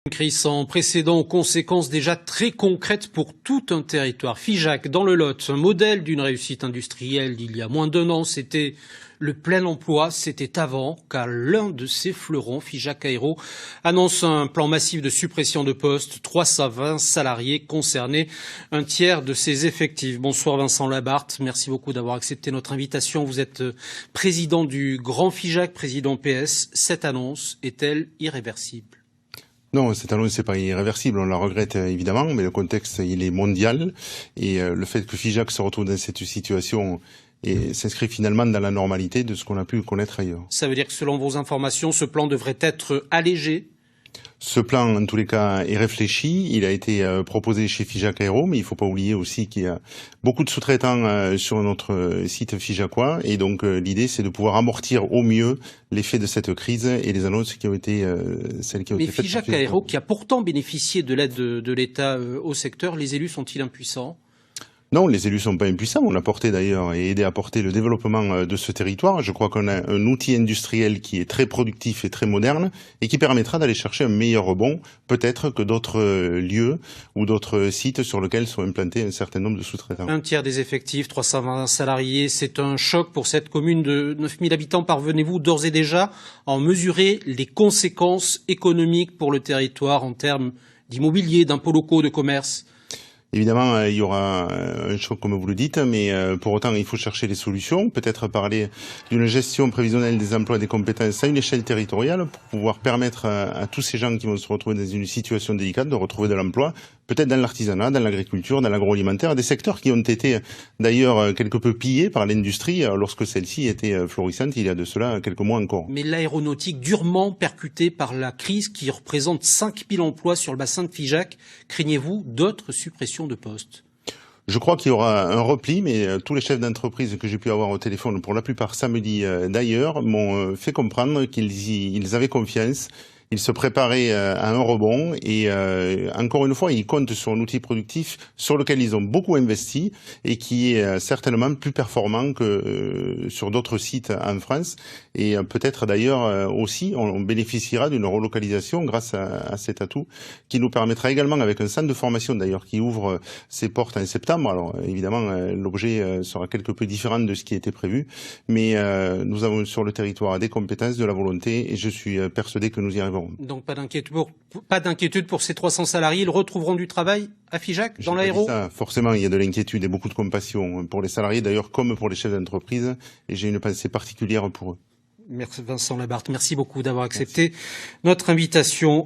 Une crise sans précédent aux conséquences déjà très concrètes pour tout un territoire. Figeac, dans le Lot, un modèle d'une réussite industrielle d'il y a moins d'1 an, c'était le plein emploi, c'était avant qu'à l'un de ses fleurons, Figeac Aéro, annonce un plan massif de suppression de postes, 320 salariés concernés, un tiers de ses effectifs. Bonsoir Vincent Labarthe, merci beaucoup d'avoir accepté notre invitation. Vous êtes président du Grand Figeac, président PS. Cette annonce est-elle irréversible ? Non, cette annonce n'est pas irréversible, on la regrette évidemment, mais le contexte il est mondial et le fait que Figeac se retrouve dans cette situation s'inscrit finalement dans la normalité de ce qu'on a pu connaître ailleurs. Ça veut dire que selon vos informations, ce plan devrait être allégé ? Ce plan, en tous les cas, est réfléchi. Il a été proposé chez Figeac Aéro, mais il ne faut pas oublier aussi qu'il y a beaucoup de sous-traitants sur notre site figeacois. Et donc, l'idée, c'est de pouvoir amortir au mieux l'effet de cette crise et les annonces qui ont été celles qui ont été faites. Mais Figeac Aéro, qui a pourtant bénéficié de l'aide de l'État au secteur, les élus sont-ils impuissants ? Non, les élus sont pas impuissants. On a porté d'ailleurs et aidé à porter le développement de ce territoire. Je crois qu'on a un outil industriel qui est très productif et très moderne et qui permettra d'aller chercher un meilleur rebond, peut-être que d'autres lieux ou d'autres sites sur lesquels sont implantés un certain nombre de sous-traitants. Un tiers des effectifs, 320 salariés, c'est un choc pour cette commune de 9000 habitants. Parvenez-vous d'ores et déjà à en mesurer les conséquences économiques pour le territoire en termes d'immobilier, d'impôts locaux, de commerce ? Évidemment, il y aura un choc comme vous le dites, mais pour autant, il faut chercher les solutions, peut-être parler d'une gestion prévisionnelle des emplois et des compétences à une échelle territoriale pour pouvoir permettre à tous ces gens qui vont se retrouver dans une situation délicate de retrouver de l'emploi, peut-être dans l'artisanat, dans l'agriculture, dans l'agroalimentaire, des secteurs qui ont été d'ailleurs quelque peu pillés par l'industrie lorsque celle-ci était florissante il y a de cela quelques mois encore. Mais l'aéronautique durement percutée par la crise qui représente 5000 emplois sur le bassin de Figeac, craignez-vous d'autres suppressions de postes ? Je crois qu'il y aura un repli, mais tous les chefs d'entreprise que j'ai pu avoir au téléphone, pour la plupart samedi d'ailleurs, m'ont fait comprendre qu'ils avaient confiance. Ils se préparaient à un rebond et encore une fois, ils comptent sur un outil productif sur lequel ils ont beaucoup investi et qui est certainement plus performant que sur d'autres sites en France. Et peut-être d'ailleurs aussi, on bénéficiera d'une relocalisation grâce à cet atout qui nous permettra également, avec un centre de formation d'ailleurs qui ouvre ses portes en septembre. Alors évidemment, l'objet sera quelque peu différent de ce qui était prévu, mais nous avons sur le territoire des compétences, de la volonté et je suis persuadé que nous y arriverons. Donc pas d'inquiétude pour ces 300 salariés, ils retrouveront du travail à Figeac, dans l'aéro ? Forcément, il y a de l'inquiétude et beaucoup de compassion pour les salariés d'ailleurs comme pour les chefs d'entreprise et j'ai une pensée particulière pour eux. Merci Vincent Labarthe, merci beaucoup d'avoir accepté notre invitation.